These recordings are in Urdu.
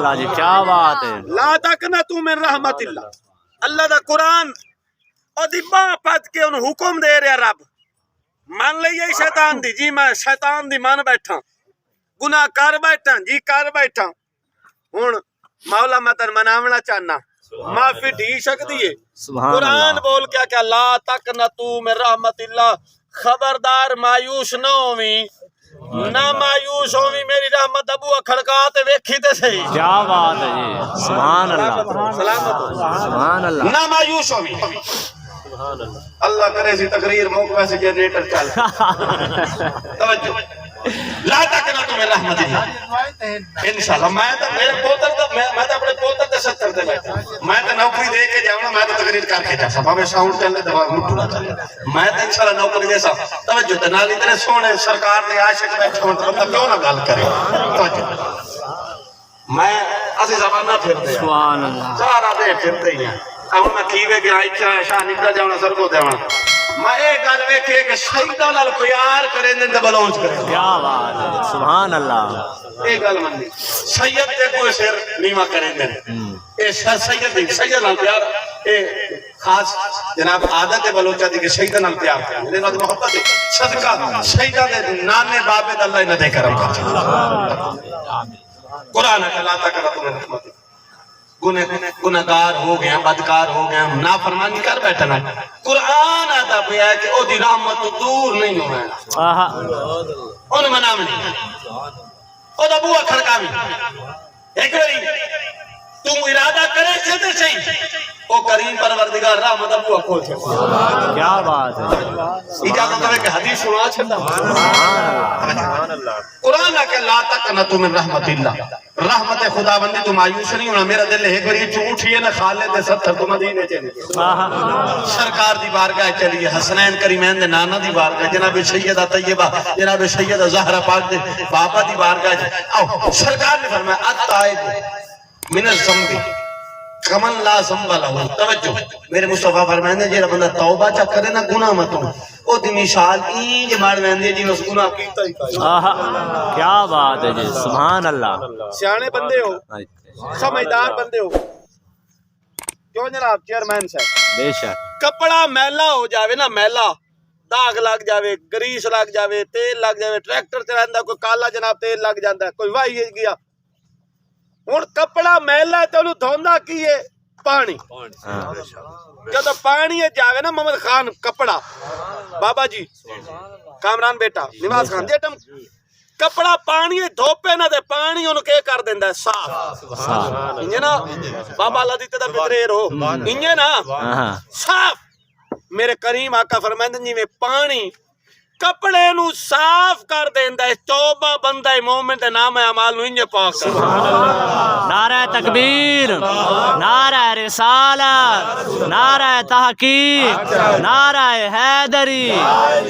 اللہ جی کیا بات ہے. لا تقنطوا من رحمت اللہ. اللہ دا قرآن اور دی باں پت کے انہوں حکم دے رہا رب مان لئیے شیطان دی جی میں شیطان دی مان بیٹھا گناہ کر بیٹھا جی کر بیٹھا ہون مولا میں تن مناونا چاہنا معافی ڈھی شک دیئے. قرآن بول کیا لا تقنطوا من رحمت اللہ. خبردار مایوس نہ ہوئی نہ مایوس ہوئی میری رحمت ابو کھڑکاتے ویکھی تے صحیح. کیا بات ہے جی سبحان اللہ سلامت سبحان اللہ. نہ مایوس ہوئی. اللہ کرے سی تقریر موقع سے جنریٹر چل توجہ. لا تقنطوا من رحمت اللہ. انشاءاللہ میں تو میرے پوتر تو میں تو اپنے پوتر تے 70 تے بیٹھا میں تو نوکری دے کے جاؤں میں تو تقریر کر کے جا سا میں ساؤنڈ چلے دبا مٹھڑا چلے میں تو انشاءاللہ نوکری دے سا. توجہ تے نال اتنے سونے سرکار دے عاشق بیٹھے ہون تو بندہ کیوں نہ گل کرے. توجہ میں اسی زمانہ پھرتے ہیں سبحان اللہ سارا دے پھرتے ہی ہیں. اب میں کیوے گیا اچھا شاہ نکل جاؤں سر کو دیواں میں ایک گل ویکھے کہ شہیداں نال پیار کریں تے بلوچ کریں. کیا بات ہے سبحان اللہ. ایک گل منی سید تے کوئی سر نیواں کریں دے اے سید نال پیار اے خاص جناب عادت ہے بلوچا دی کہ شہیداں نال پیار کریں دے نال محبت ہے صدقہ شہیداں دے نانے بابے دا اللہ انہاں دے کرم کر. قرآن ہے لا تقنطوا من رحمت اللہ. گناہگار ہو گئے بدکار ہو گئے نافرمانی کر بیٹھنا. قرآن آتا پہ ہے کہ او دی رحمت دور نہیں ہو رہا ان منام نہیں او دا بوا کھڑکاوی ایک باری تم ارادہ کرے چھتے صحیح او کریم پروردگار رحمت ابوا کھول چھتے. کیا بات ہے اجازت ہے کہ حدیث سنا چھتا. سبحان اللہ. قرآن ہے کہ لا تقنطوا من رحمت اللہ. رحمت خدا بندی تو مایوس نہیں ہونا. میرا دل ہے کہ جھوٹیے نہ خالد 70 تو مدینے چلے سرکار دی بارگاہ چلیے حسنین کریمین دے نانا دی بارگاہ جناب سیدہ طیبہ جناب سیدہ زہرا پاک دے بابا دی بارگاہ آؤ سرکار نے فرمایا التائب من الذنب کمن لا ذنب لہ. توجہ میرے مصطفیٰ فرمائیں جے بندہ توبہ چا کرے نہ گناہ متوں او دی مثال اینج مار ویندے جی اس گناہ کیتا ہی کیا بات ہے جی سبحان اللہ. سیانے بندے ہو سمجھدار بندے ہو کیوں جناب چیئرمین صاحب بے شک کپڑا میلا ہو جاوے نا میلا داغ لگ جاوے گریس لگ جاوے تیل لگ جاوے ٹریکٹر تے رہندا کوئی کالا جناب تیل لگ جاندا ہے کوئی واہی گیا ہن کپڑا میلا تے اونوں دھوندا کی ہے پانی. جدو پانی جاوے نا محمد خان کپڑا بابا جی کامران بیٹا نواز خان جیٹم کپڑا پانی دھوپے نہ دے پانی انہوں کے کر دیندہ ہے صاف انجھے نا بابا اللہ دیتے دا بکریر ہو انجھے نا صاف. میرے کریم آقا فرمائندن جی میں پانی کپڑے نو صاف کر دیندہ ہے. توبہ بندہ مومن دے نام اعمال نو انجھے پاک کر. نعرہ تکبیر نعرہ رسالت نعرہ تحقیق نعرہ حیدری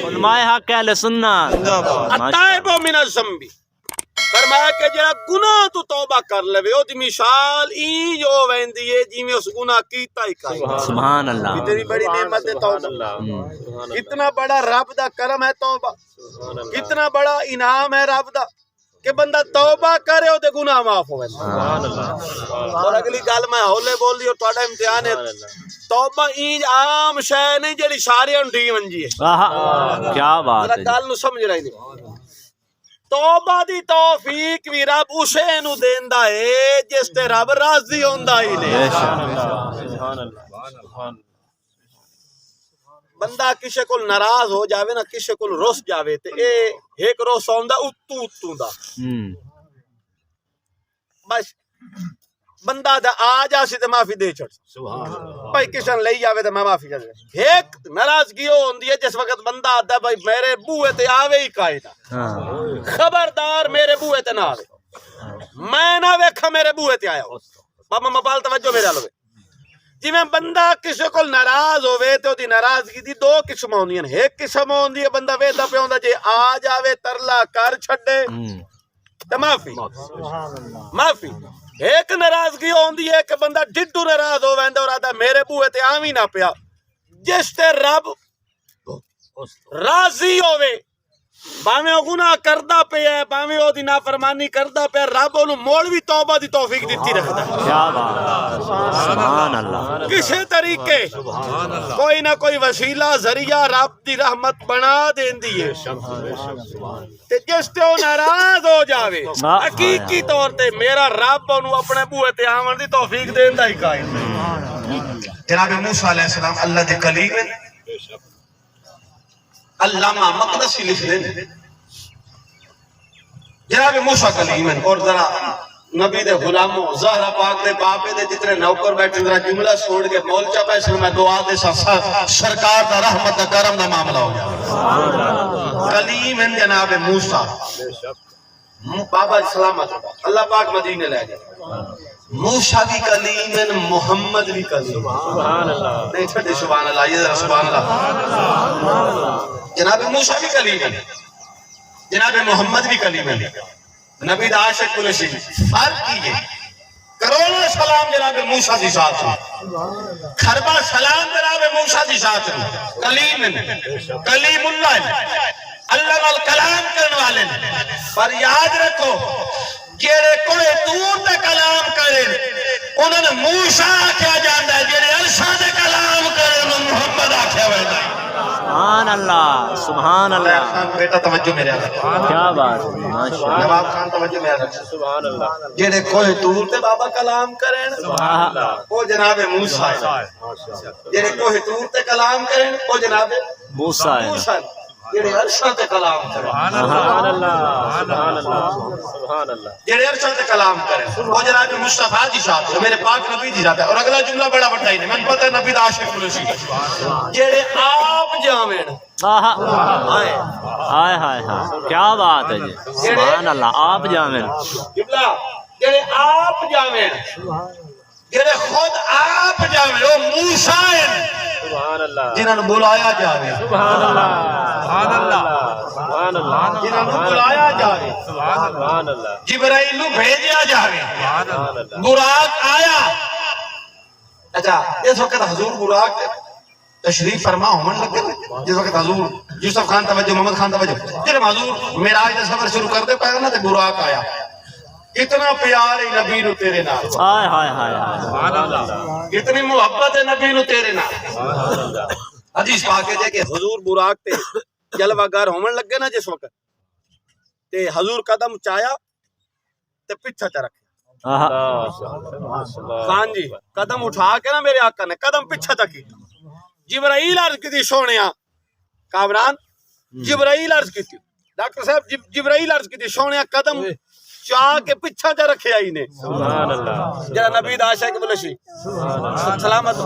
علماء حق اہل سنت. التائب من الذنب فرمایا کہ جڑا گناہ تو توبہ کر لے او دی مثال ای جو ویندی ہے جی میں اس گناہ کیتا ہی کر. سبحان اللہ. اتنی بڑی نعمت ہے توبہ اتنا بڑا رب دا کرم ہے توبہ اتنا بڑا انعام ہے رب دا کہ بندہ توبہ کرے او دے گناہ معاف ہوئے. اور اگلی گل میں ہولے بول دی اور تھوڑا امتحان ہے توبہ اینج عام شے نہیں جڑی سارے ڈھی ونجی ہے. کیا بات ہے گل نو سمجھ رہی نہیں. توبہ دی توفیق بھی رب اسے نو دیندا ہے جس تے رب راضی ہوندا ہی نہیں. بندہ کسے کول ناراض ہو جاوے نا کسے کول رس جاوے تے اے ایک روس ہوندا اتو دا بس بندہ دا آ جاسی تے معافی دے چھڑ بھائی کسن لئی جاوے تے میں معافی کر دے. ایک ناراضگی ہوندی ہے جس وقت بندہ آتا بھائی میرے بوئے تے آوے ہی قائدہ خبردار میرے بوئے تے نہ آوے میں نہ ویکھا میرے بوئے تے آیا ہو. بابا مبال توجہ میرے آلوے جی میں بندہ کسی کو ناراض ہوئے تو دی ناراضگی دی دو قسم ہوندی ہیں. ایک قسم ہوندی ہے بندہ ویدہ پہ ہوندہ جی آ جاوے ترلا کر چھڑے تو معافی. ایک ناراضگی ہوندی ہے کہ بندہ ڈڈو ناراض ہو ویندہ اور آدھا میرے بوئے تے آویں نہ پیا جس تے رب راضی ہوئے باویں او گناہ کردا پیا ہے باویں او دی نافرمانی کردا پیا رب اونوں موڑ بھی توبہ دی توفیق دتی رکھدا ہے کیا بات سبحان اللہ کسے طریقے کوئی نہ کوئی وسیلہ ذریعہ رب دی رحمت بنا دیندی ہے تے جس تے او ناراض ہو جاوے حقیقی طور تے میرا رب اونوں اپنے بوئے تے آون دی توفیق دیندا ہی قائم ہے جناب موسیٰ علیہ السلام اللہ دے کلیم ہیں علامہ مقدسی لکھ دیں جناب موسیٰ کلیم ہیں اور ذرا نبی دے غلاموں زہرہ پاک دے باپے دے جتنے نوکر بیٹھے ذرا جملہ چھوڑ کے مولچہ پیسل میں دعا دے سرکار دا رحمت دا کرم دا معاملہ ہو جائے کلیم ہیں جناب موسیٰ بابا سلامت اللہ پاک مدینے لے جائے موسیٰ بھی کلیم ہیں محمد بھی کلیم نہیں چھٹے سبحان اللہ یہ ذرا سبحان اللہ جناب موسیٰ بھی کلیم ہیں جناب محمد بھی کلیم ہیں نبی دا عاشق قریشی فرق کیے کروڑوں سلام جناب موسیٰ دی ذات خربہ سلام جناب موسیٰ دی ذات کلیم ہیں کلیم اللہ ہیں اللہ وال کلام کرنے والے پر یاد رکھو جیڑے کوئی دور دے کلام کریں انہوں نے موسیٰ کیا جاندہ ہے جیڑے عرشہ دے کلام کریں انہوں محمد آکھیا ہوئے سبحان اللہ سبحان اللہ بیٹا توجہ میرے آگا کیا بات ماشاءاللہ نواب خان توجہ میرے آگا سبحان اللہ جیڑے کوئی دور دے بابا کلام کریں سبحان اللہ وہ جناب موسیٰ ہے جیڑے کوئی دور دے کلام کریں وہ جناب موسیٰ ہے جیڑے عرشہ تے کلام کریں سبحان اللہ سبحان اللہ سبحان اللہ جیڑے عرشہ تے کلام کریں وہ جناب مصطفیٰ دی ذات ہے میرے پاک نبی دی ذات ہے اور اگلا جملہ بڑا بڑا ہی نہیں میں پتہ ہے نبی دا عاشق قریشی جیڑے آپ جامن ہائے ہائے ہائے کیا بات ہے جی سبحان اللہ آپ جامن جملہ جیڑے آپ جامن جیڑے خود آپ جامن وہ موسیٰ ہیں سبحان اللہ جنہوں نے بلایا جاوے سبحان اللہ سبحان اللہ سبحان اللہ جنہوں نے بلایا جاوے سبحان اللہ جبرائیل نو بھیجیا جاوے سبحان اللہ براق آیا اچھا اس وقت حضور براق تشریف فرما ہومن لگ گئے جس وقت حضور یوسف خان توجہ محمد خان توجہ جب حضور معراج دا سفر شروع کر دے پہلے نا تے براق آیا کتنا پیار ہے نبی نو تیرے نال ہائے ہائے ہائے سبحان اللہ کتنی محبت ہے نبی نو تیرے نال حدیث پاک ہے کہ حضور براق تے جلوہ گار ہومن لگ گئے نا جس وقت تے حضور قدم چایا تے پیچھا چا رکھے خان جی قدم اٹھا کے نا میرے آقا نے قدم پیچھا چا کی جبرائیل عرض کی تھی سونیا کامران جبرائیل عرض کی تھی ڈاکٹر صاحب جبرائیل عرض کی تھی سونیا قدم چاہ کے پچھا جا رکھے آئی نے سبحان اللہ جرا نبی دا عاشق بلشی سلامت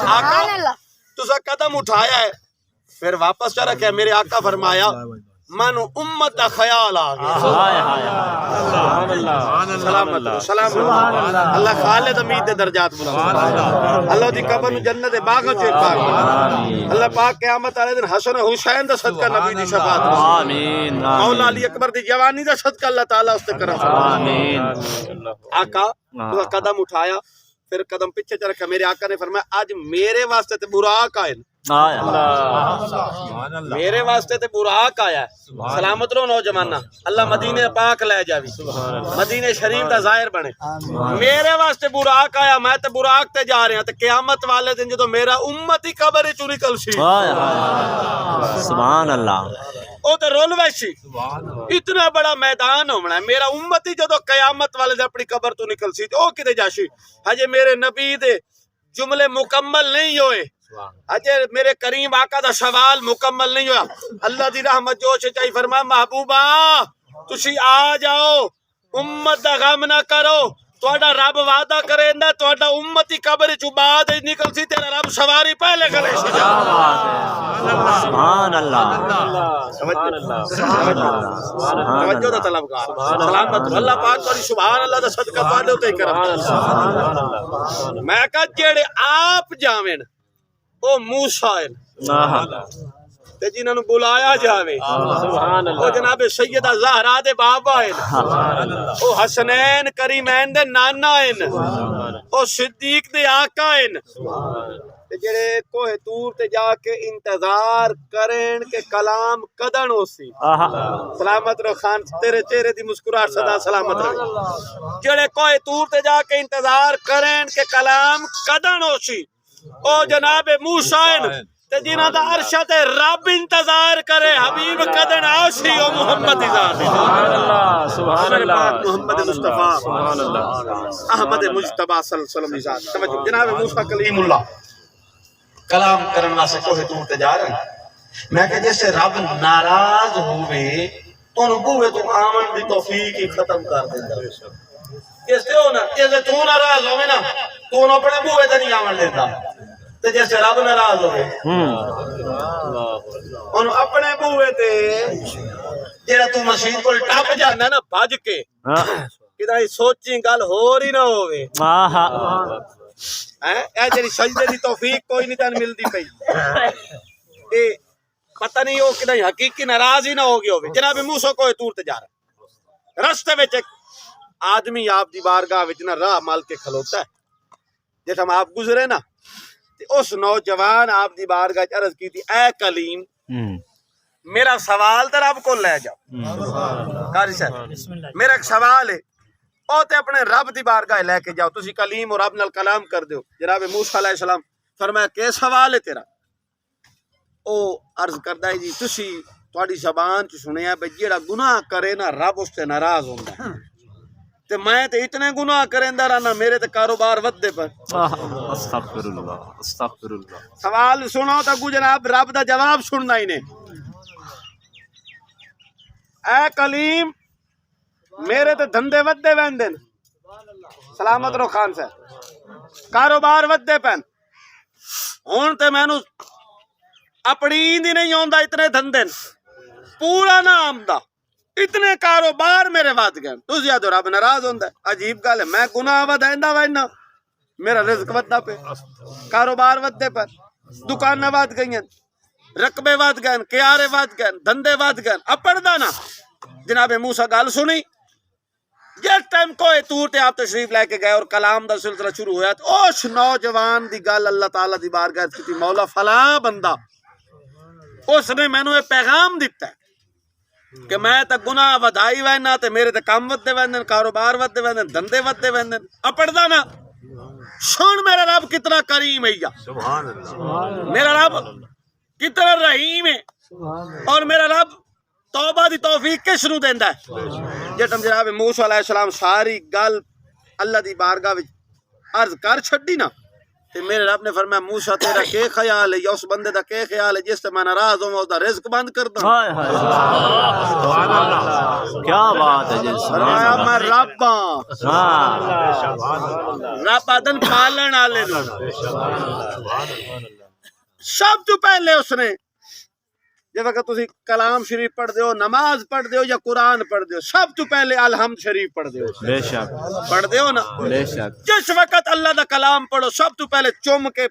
آقا تسا قدم اٹھایا ہے پھر واپس چا رکھے میرے آقا فرمایا من امت دا خیال آگیا ہائے ہائے سبحان اللہ سلامت سلامت اللہ خالد امید دے درجات بلند اللہ دی قبر نو جنت دے باغ چ پاک اللہ پاک قیامت والے دن حسن حسین دا صدقہ نبی دی شفاعت آمین مولا علی اکبر دی جوانی دا صدقہ اللہ تعالی اس تے کرم آمین آقا تو قدم اٹھایا پھر قدم پیچھے چ رکھا میرے آقا نے فرمایا آج میرے واسطے تے براق آئے ہائے اللہ میرے واسطے تے براق آیا ہے سلامت رہو نوجوانہ اللہ مدینے پاک لے جاوی مدینے شریف دا ظاہر بنے میرے واسطے براق آیا میں تے براق تے جا رہے ہیں تے قیامت والے دن جدو میرا امتی قبر چ نکل سی ہائے ہائے سبحان اللہ او تے رول ویسی اتنا بڑا میدان ہونا ہے میرا امتی جدو قیامت والے دن اپنی قبر تو نکل سی او کدے جاشی ہجے میرے نبی دے جملے مکمل نہیں ہوئے اجے میرے کریم آقا دا سوال مکمل نہیں ہوا اللہ دی رحمت جو چاہیے فرمایا محبوبہ تسی آ جاؤ امت دا غم نہ کرو تہاڈا رب وعدہ کریندا تہاڈا امتی قبر چوں بعد نکل سی تیرا رب سواری پہلے کرے سی سبحان اللہ توجہ دا طلبگار سلامت اللہ پاک تہاڈی سبحان اللہ دا صدقہ تہاڈے تے کرم میں کہا جڑے آپ جاویں او موسیٰ ہیں تے جنہاں نوں بلایا جاوے سبحان او جناب سیدہ زہرا دے بابا ہیں او حسنین کریمین دے نانا ہیں او صدیق دے آقا ہیں تے جڑے کوہ طور تے جا کے انتظار کرن کہ کلام کدن ہو سی سلامت رو خان تیرے چہرے دی مسکراہٹ سدا سلامت رہے جڑے کوہ طور تے جا کے انتظار کرن کہ کلام کدن ہو سی او جناب موسیٰ تے جنہاں دا عرشہ تے رب انتظار کرے حبیب کدن آسی او محمد ذات سبحان اللہ محمد مصطفیٰ احمد مجتبیٰ صلی اللہ علیہ وسلم توجہ جناب موسیٰ کلیم اللہ کلام کرنا سے کوہ طور تے جا رہے ہیں میں کہ جیسے رب ناراض ہوئے تو نبوے تو آمن دی توفیق ہی ختم کر دیتا جیسے ہو نا جیسے تو ناراض ہوئے نا تو انہوں اپنے بوئے تے نہیں آمن دیتا تے جیسے رب ناراض ہوئے انہوں اپنے بوئے تے جیڑا تو مسجد کو ٹپ جانا نا بھاج کے کدھا ہی سوچیں گل ہو رہی نہ ہوئے اے جیڑی سجدے دی توفیق کوئی نہیں تن ملدی پئی اے پتہ نہیں ہو کدھا ہی حقیقی ناراض ہی نہ ہو گیا ہوئے جناب موسیٰ کوہ طور تے جا رہا ہے رستے وچ ایک آدمی آپ دی بارگاہ وچ نہ راہ مال کے کھلوتا ہے جیسا ہم آپ گزرے نا اس نوجوان آپ دی بارگاہ عرض کی تھی اے کلیم میرا سوال تے رب کو لے جاؤ قاری صاحب میرا ایک سوال ہے او تے اپنے رب دی بارگاہ لے کے جاؤ تسی کلیم اور رب نال کلام کر دیو جناب موسیٰ علیہ السلام فرمایا کہ سوال ہے تیرا او عرض کردہ ہے جی تسی تواڈی زبان چ سنیا بھئی جیڑا گناہ کرے نا رب اس تے ناراض ہوندا ہے تے میں تے اتنے گناہ کریندا رہنا میرے تے کاروبار ودے پر استغفر اللہ سوال سنو تا کو جناب رب دا جواب سننا ہی نے اے کلیم میرے تے دھندے ودے ویندن سلامت رو خان سے کاروبار ودے پین ہون تے مینوں اپنی ہی نہیں ہوندا اتنے دھندے پورا نہ آمدہ اتنے کاروبار میرے واد گئے تو زیادہ رب ناراض ہوندا ہے عجیب گل ہے میں گناہ ودیندا وینا میرا رزق ودا پہ کاروبار ودے پر دکاناں ود گئیں رقبے ود گئے کیارے ود گئے دھندے ود گئے اپڑدا نا جناب موسیٰ گل سنی جس ٹائم کوہ طور تے آپ تشریف لے کے گئے اور کلام دا سلسلہ شروع ہویا تو اس نوجوان دی گل اللہ تعالیٰ دی بارگاہ کی مولا فلاں بندہ اس نے میں نے پیغام دیتا ہے کہ میں تا گناہ ودائی وینا تے میرے تے کام ودے ویندن کاروبار ودے ویندن دھندے ودے ویندن اپڑدا نا سن میرا رب کتنا کریم ہے سبحان اللہ میرا رب کتنا رحیم ہے اور میرا رب توبہ دی توفیق کس نو دیندا ہے جتم جناب موسیٰ علیہ السلام ساری گل اللہ دی بارگاہ وچ عرض کر چھڈی نا تے میرے رب نے فرمایا موسیٰ تیرا کے خیال ہے یا اس بندے دا کے خیال ہے جس تے میں ناراض ہوں اس دا رزق بند کر دوں ہائے ہائے سبحان اللہ کیا بات ہے جی فرمایا میں رب ہاں رب آدن پالن والے نو سب تو پہلے اس نے جب وقت تسی کلام شریف پڑھ دیو نماز پڑھ دیو یا قرآن پڑھ دیو سب تو پہلے الحمد شریف پڑھ دیو بے شک پڑھ دیو نا بے شک جس وقت اللہ دا کلام پڑھو سب تو پہلے چوم کے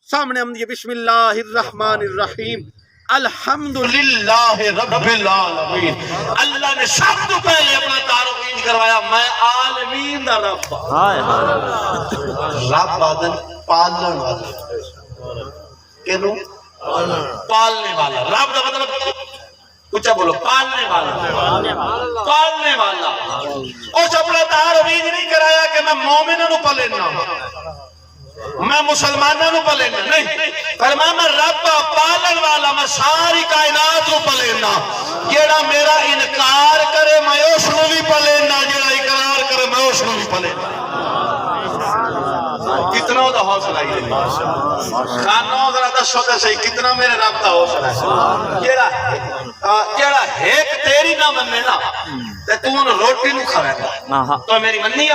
سامنے ہم یہ بسم اللہ الرحمن الرحیم الحمدللہ رب العالمین اللہ نے سب تو پہلے اپنا تعارف کروایا میں عالمین دا رب ہائے ہائے رب آدن پالن والا کینو پالنے والا رب دا مطلب اچھا بولو پالنے والا پالنے والا اس اپنا تعارف نہیں کرایا کہ میں مومنوں نو پالنا میں مسلمانوں نو پالنا نہیں فرمایا میں رب پالن والا میں ساری کائنات نو پالنا جیڑا میرا انکار کرے میں اس نو بھی پالنا جیڑا اقرار کرے میں اس نو بھی پالنا کتنا دا حوصلہ ہے خانوں ذرا دسو تے صحیح کتنا میرے رب دا حوصلہ ہے جیڑا ایک تیری نہ مننے نا تے تو روٹی نو کھاوے گا تو میری مننی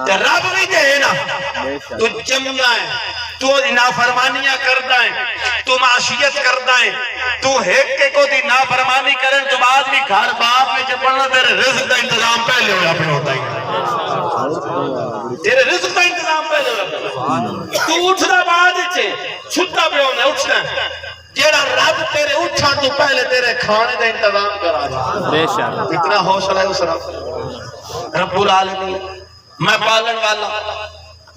تے رب بھی تے نا تو جمیا ہے تو نافرمانیاں کردا ہے تو معصیت کردا ہے تو ایک کے کو دی نافرمانی کرن تو بعد بھی گھر باپ وچ پڑھنا تیرے رزق دا انتظام پہلے ہویا پہ ہوتا ہے تیرے رزق دا انتظام پہلے ہویا تو اٹھدا بعد وچ چھٹا پہ ہونا اٹھنا جیڑا رب تیرے اٹھن تو پہلے تیرے کھانے دا انتظام کرا دے بے شک اتنا حوصلہ ہے اس رب العالمین میں پالن والا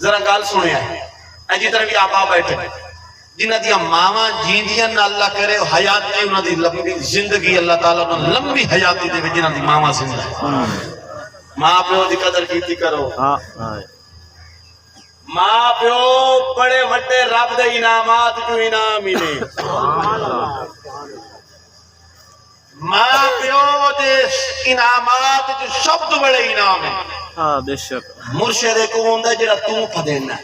ذرا گل سنیا ہے جی طرح بھی آپ بیٹھے جنہ دیا ماما جیندیاں نہ اللہ کرے حیاتی انہوں دی لمبی زندگی اللہ تعالیٰ انہوں لمبی حیاتی دے جنہ دی ماما زندہ ہے ماں پیو دی قدر کیتی کرو ماں پیو بڑے وڈے رب دے انعامات جو انعام ہی نہیں ماں پیو دے انعامات جو سب تو بڑے انعام ہیں بے شک مرشد کو ہوندہ جڑا تو پھدینا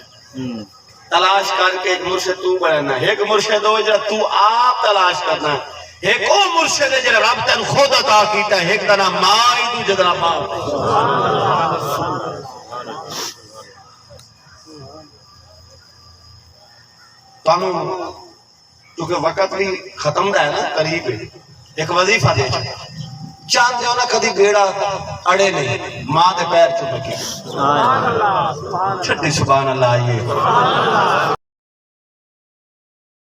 تلاش کر کے ایک مرشد تو بڑھنا ایک مرشد ہو جڑا تو آپ تلاش کرنا ایک او مرشد ہے جڑا رب تن خود عطا کیتا ہے ایک دنا ماں ہی دو جدنا ماں تانوں کیونکہ وقت بھی ختم دا ہے نا قریب ہے ایک وظیفہ دے چاند جو نا کدی بیڑا اڑے نہیں ماں دے پیر چو بکی چھٹی سبحان اللہ آئیے